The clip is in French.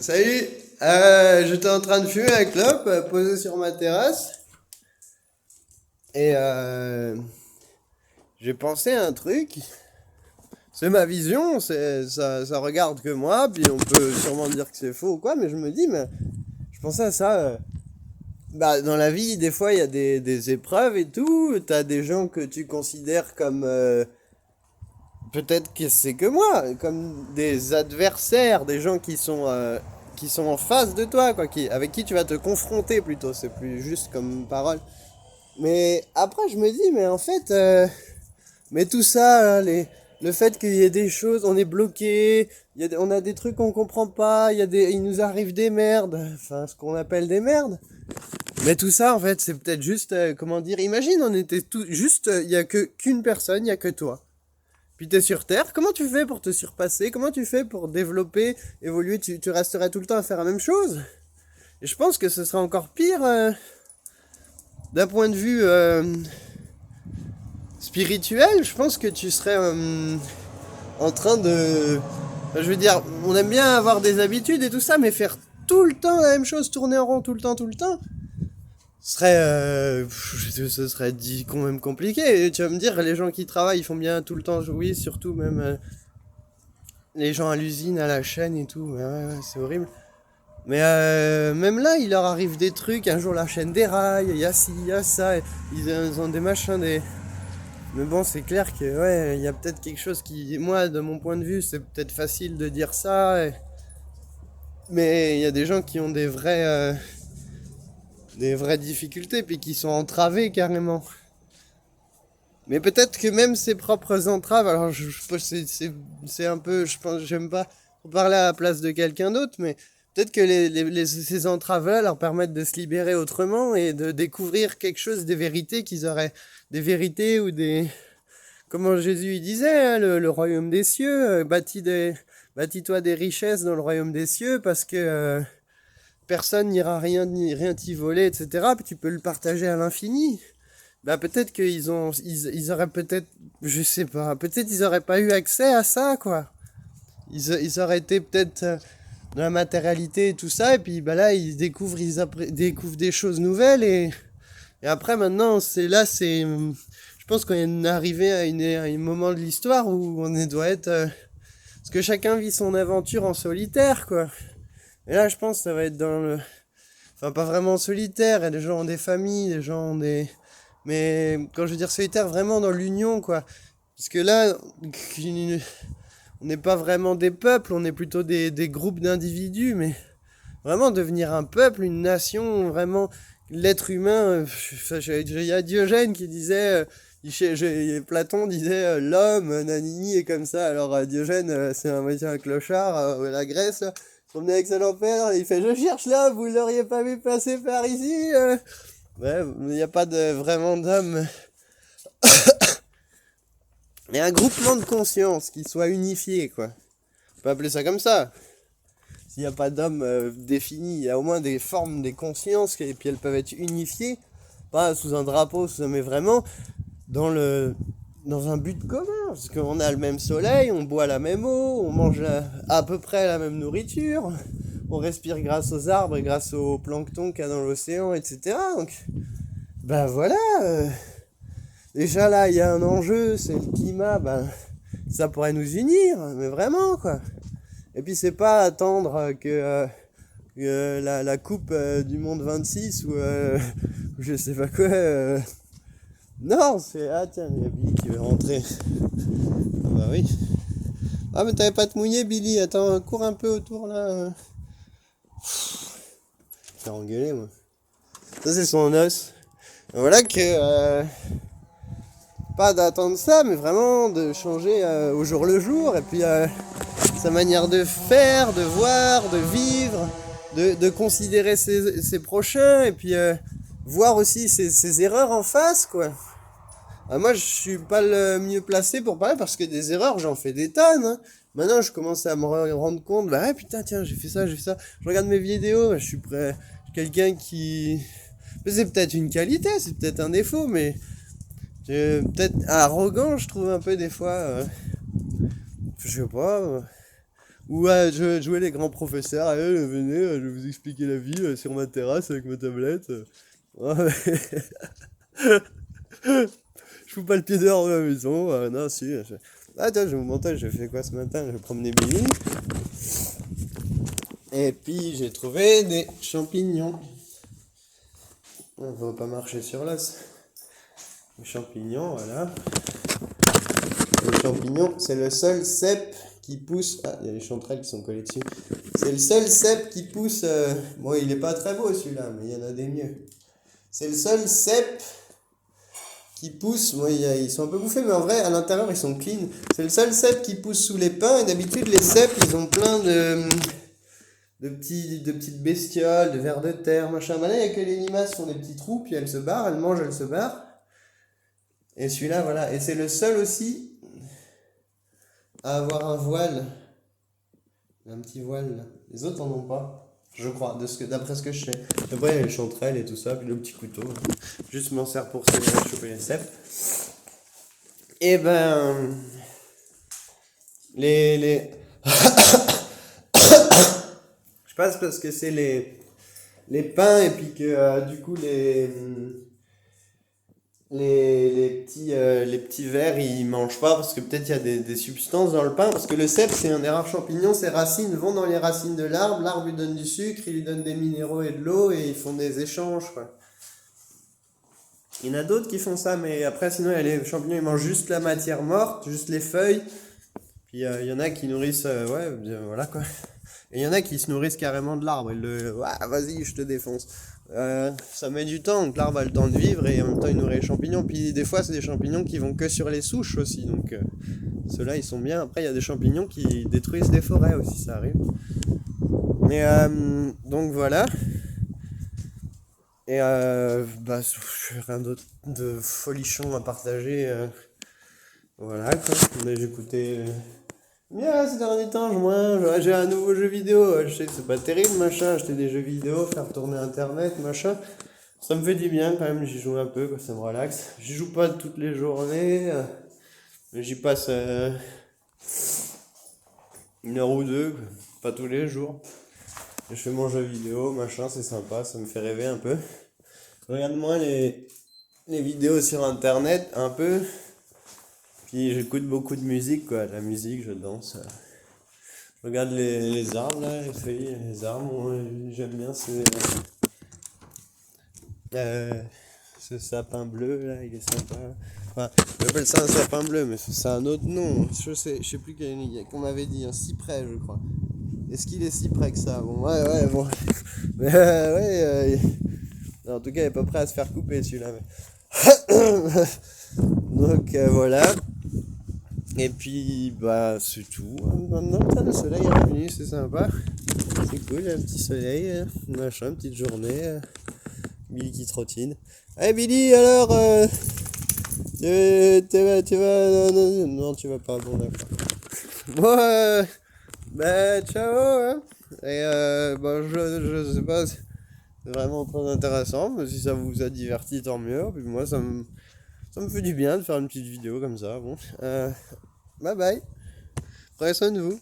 Salut, j'étais en train de fumer un clope posé sur ma terrasse et j'ai pensé à un truc. C'est ma vision, ça regarde que moi, puis on peut sûrement dire que c'est faux ou quoi, mais je me dis, mais je pensais à ça. Bah, dans la vie, des fois, il y a des épreuves et tout. T'as des gens que tu considères comme peut-être que c'est que moi, comme des adversaires, des gens qui sont en face de toi, quoi, avec qui tu vas te confronter plutôt, c'est plus juste comme parole. Mais après, je me dis, mais en fait, mais tout ça, là, le fait qu'il y ait des choses, on est bloqué, on a des trucs qu'on comprend pas, il nous arrive des merdes, enfin, ce qu'on appelle des merdes. Mais tout ça, en fait, c'est peut-être juste, comment dire, imagine, on était tout, juste, il y a qu'une personne, il y a que toi. Puis t'es sur Terre, comment tu fais pour te surpasser? Comment tu fais pour développer, évoluer? Tu resterais tout le temps à faire la même chose? Et je pense que ce serait encore pire d'un point de vue spirituel. Je pense que tu serais en train de... Je veux dire, on aime bien avoir des habitudes et tout ça, mais faire tout le temps la même chose, tourner en rond tout le temps, ce serait quand même compliqué. Et tu vas me dire, les gens qui travaillent, ils font bien tout le temps, oui, surtout même... les gens à l'usine, à la chaîne et tout, ouais, c'est horrible. Mais même là, il leur arrive des trucs. Un jour, la chaîne déraille, il y a ci, il y a ça. Ils ont des machins, des. Mais bon, c'est clair que, ouais, il y a peut-être quelque chose qui. Moi, de mon point de vue, c'est peut-être facile de dire ça. Mais il y a des gens qui ont des vraies difficultés, puis qui sont entravés carrément. Mais peut-être que même ses propres entraves, alors c'est un peu, je pense, j'aime pas parler à la place de quelqu'un d'autre, mais peut-être que ces entraves-là leur permettent de se libérer autrement et de découvrir quelque chose, des vérités qu'ils auraient, des vérités ou des, comment Jésus il disait, hein, le royaume des cieux, bâtis-toi des richesses dans le royaume des cieux parce que personne n'ira rien t'y voler, etc. Puis tu peux le partager à l'infini. Bah peut-être ils auraient peut-être, je sais pas, peut-être ils auraient pas eu accès à ça, quoi. Ils auraient été peut-être dans la matérialité et tout ça, et puis bah là découvrent des choses nouvelles, et après maintenant, je pense qu'on est arrivé à un moment de l'histoire où doit être, parce que chacun vit son aventure en solitaire, quoi. Et là, je pense que ça va être enfin pas vraiment en solitaire, et les gens ont des familles, les gens ont des, mais quand je veux dire solitaire, vraiment dans l'union, quoi. Parce que là, on n'est pas vraiment des peuples, on est plutôt des groupes d'individus, mais vraiment devenir un peuple, une nation, vraiment l'être humain. Il y a Diogène qui disait, Platon disait l'homme, nanini et comme ça. Alors Diogène, c'est un clochard, la Grèce, là. Il se promenait avec son père, il fait je cherche là, vous l'auriez pas vu passer par ici. Ouais, il n'y a pas vraiment d'homme. Mais un groupement de conscience qui soit unifié, quoi. On peut appeler ça comme ça. S'il n'y a pas d'homme défini, il y a au moins des formes, des consciences, et puis elles peuvent être unifiées, pas sous un drapeau, mais vraiment dans dans un but commun. Parce qu'on a le même soleil, on boit la même eau, on mange à peu près la même nourriture, on respire grâce aux arbres et grâce au plancton qu'il y a dans l'océan, etc. Donc, ben voilà. Déjà là, il y a un enjeu, c'est le climat, ben, ça pourrait nous unir, mais vraiment, quoi. Et puis c'est pas attendre que la coupe du monde 26 ou je sais pas quoi. Non, c'est... Ah tiens, il y a Billy qui veut rentrer. Ah bah oui. Ah mais t'avais pas te mouiller, Billy, attends, cours un peu autour là. Je vais engueuler, moi. Ça c'est son os. Voilà que... pas d'attendre ça, mais vraiment de changer au jour le jour, et puis sa manière de faire, de voir, de vivre, de considérer ses prochains, et puis voir aussi ses erreurs en face, quoi. Moi, je suis pas le mieux placé pour parler, parce que des erreurs, j'en fais des tonnes, hein. Maintenant, je commence à me rendre compte, bah ouais, putain, tiens, j'ai fait ça. Je regarde mes vidéos, bah, je suis prêt. Quelqu'un qui... Mais c'est peut-être une qualité, c'est peut-être un défaut, mais... peut-être arrogant, je trouve un peu des fois. Je sais pas. Ou jouer les grands professeurs, allez, venez, je vais vous expliquer la vie sur ma terrasse avec ma tablette. Ouais, je fous pas le pied dehors de la maison, non, si. Ah, tiens, je vais vous montrer, j'ai fait quoi ce matin? J'ai promené Billy. Et puis, j'ai trouvé des champignons. On va pas marcher sur l'os. Les champignons, voilà. Les champignons, c'est le seul cep qui pousse. Ah, il y a les chanterelles qui sont collées dessus. C'est le seul cep qui pousse. Bon, il est pas très beau celui-là, mais il y en a des mieux. C'est le seul cep qui pousse. Bon, ils sont un peu bouffés, mais en vrai, à l'intérieur, ils sont clean. C'est le seul cep qui pousse sous les pins. Et d'habitude, les ceps, ils ont plein de petites bestioles, de vers de terre, machin. Bah là, il y a que les limaces font des petits trous, puis elles se barrent, elles mangent, elles se barrent. Et celui-là, voilà. Et c'est le seul aussi à avoir un voile. Un petit voile, là. Les autres en ont pas, je crois, d'après ce que je sais. Après, il y a les chanterelles et tout ça, puis le petit couteau. Juste m'en sers pour choper les cèpes. Et ben... les... Je passe parce que c'est les pins et puis que du coup les petits vers ils mangent pas parce que peut-être il y a des substances dans le pain parce que le cèpe c'est un des rares champignons, ses racines vont dans les racines de l'arbre lui donne du sucre, il lui donne des minéraux et de l'eau et ils font des échanges quoi. Il y en a d'autres qui font ça mais après sinon les champignons ils mangent juste la matière morte, juste les feuilles puis il y en a qui nourrissent ouais voilà quoi. Et il y en a qui se nourrissent carrément de l'arbre. Vas-y, je te défonce. Ça met du temps, donc l'arbre a le temps de vivre et en même temps il nourrit les champignons. Puis des fois, c'est des champignons qui vont que sur les souches aussi. Donc ceux-là, ils sont bien. Après, il y a des champignons qui détruisent des forêts aussi, ça arrive. Mais donc voilà. Et rien d'autre de folichon à partager. Voilà quoi. Mais j'écoutais. Bien, ces derniers temps, j'ai un nouveau jeu vidéo. Je sais que c'est pas terrible, machin. Acheter des jeux vidéo, faire tourner internet, machin. Ça me fait du bien quand même, j'y joue un peu, quoi, ça me relaxe. J'y joue pas toutes les journées, mais j'y passe 1 heure ou 2, quoi. Pas tous les jours. Et je fais mon jeu vidéo, machin, c'est sympa, ça me fait rêver un peu. Regarde-moi les vidéos sur internet, un peu. Puis j'écoute beaucoup de musique, quoi. La musique, je danse. Je regarde les arbres, là, les feuilles, les arbres. J'aime bien ce sapin bleu, là, il est sympa. Enfin, j'appelle ça un sapin bleu, mais c'est un autre nom. Je sais plus qu'on m'avait dit, un cyprès, je crois. Est-ce qu'il est si près que ça? Bon, ouais, bon. Mais en tout cas, il est pas prêt à se faire couper, celui-là. Mais... Donc, voilà. Et puis, bah, c'est tout. Maintenant, le soleil est revenu, c'est sympa. C'est cool, il y a un petit soleil, machin, petite journée. Billy qui trottine. Hey Billy, alors, tu vas... Non, tu vas pas, bon, d'accord. Bon, bah, ciao, hein. Et, bah, je sais pas, c'est vraiment très intéressant, mais si ça vous a diverti, tant mieux. Puis moi, ça me fait du bien de faire une petite vidéo comme ça, bon. Bye bye. Prenez soin de vous.